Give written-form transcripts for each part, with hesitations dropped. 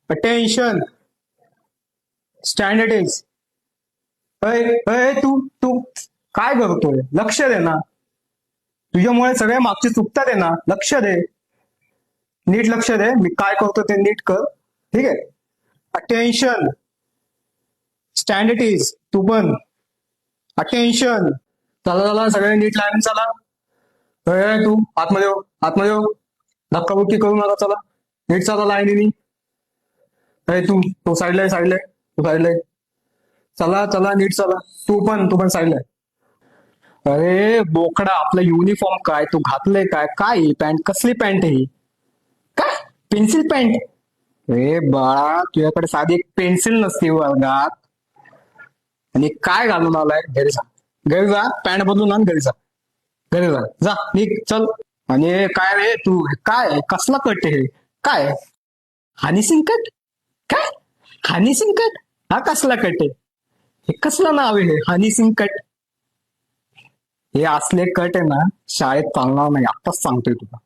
Attention standard is. तू तू काय करतोय? लक्ष दे ना. तुझ्यामुळे सगळे मागचे चुकतात आहे ना. लक्ष दे, नीट लक्ष दे. मी काय करतो ते नीट कर. ठीक आहे. Attention standard is. तू पण अटेन्शन. चला चला सगळे नीट लाईन चला. तू आतमध्ये हो, आतमध्ये हो. धक्काबुक्की करू नका. चला नीट चला लाईनीनी. तू साईडला साईडला तू साईडला. चला चला नीट चला. तू पण साईडला. अरे बोकडा, आपला युनिफॉर्म काय? तू घातलंय काय? काय ही पॅन्ट? कसली पॅन्ट आहे ही? काय पेन्सिल पॅन्ट? अरे बाळा, तुझ्याकडे साधी एक पेन्सिल नसते वर्गात आणि काय घालून आलाय? घरी जा, घरी जा. पॅन्ट बदलून आण. घरी जा, घरी जा. जा निघ चल. आणि काय रे तू? काय कसला कट आहे? काय हनी सिंग कट? काय हनी सिंग कट? हा कसला कट आहे? हे कसलं नाव आहे? हनी सिंग कट. हे असले कट आहे ना शाळेत चालणार नाही. आत्ताच सांगतोय तुला.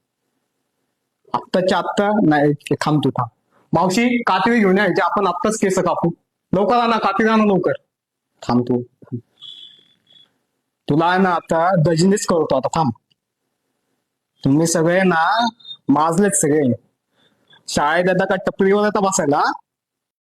आत्ताच्या आत्ता नाही. थांब तू थांब. मावशी कात्री घेऊन यायचे. आपण आत्ताच केस कापू. लवकर आणा कात्री, आणा लवकर. थांब तू. तुला आहे ना आता गजनीच करतो आता. थांब. तुम्ही सगळे ना माजलेत सगळे. शाळेत आता का टपरीवर आता बसायला.